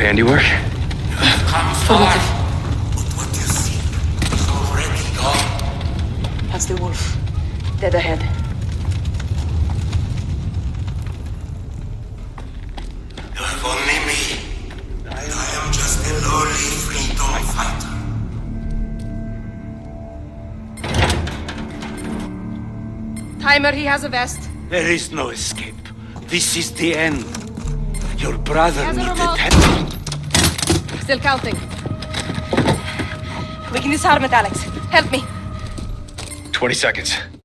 handiwork? Come far. But what you see is already gone. That's the wolf. Dead ahead. You have only me. I am just a lowly freedom fighter. Timer, he has a vest. There is no escape. This is the end. Your brother He has a needed remote. help. Still counting. We can disarm it, Alex. Help me. 20 seconds.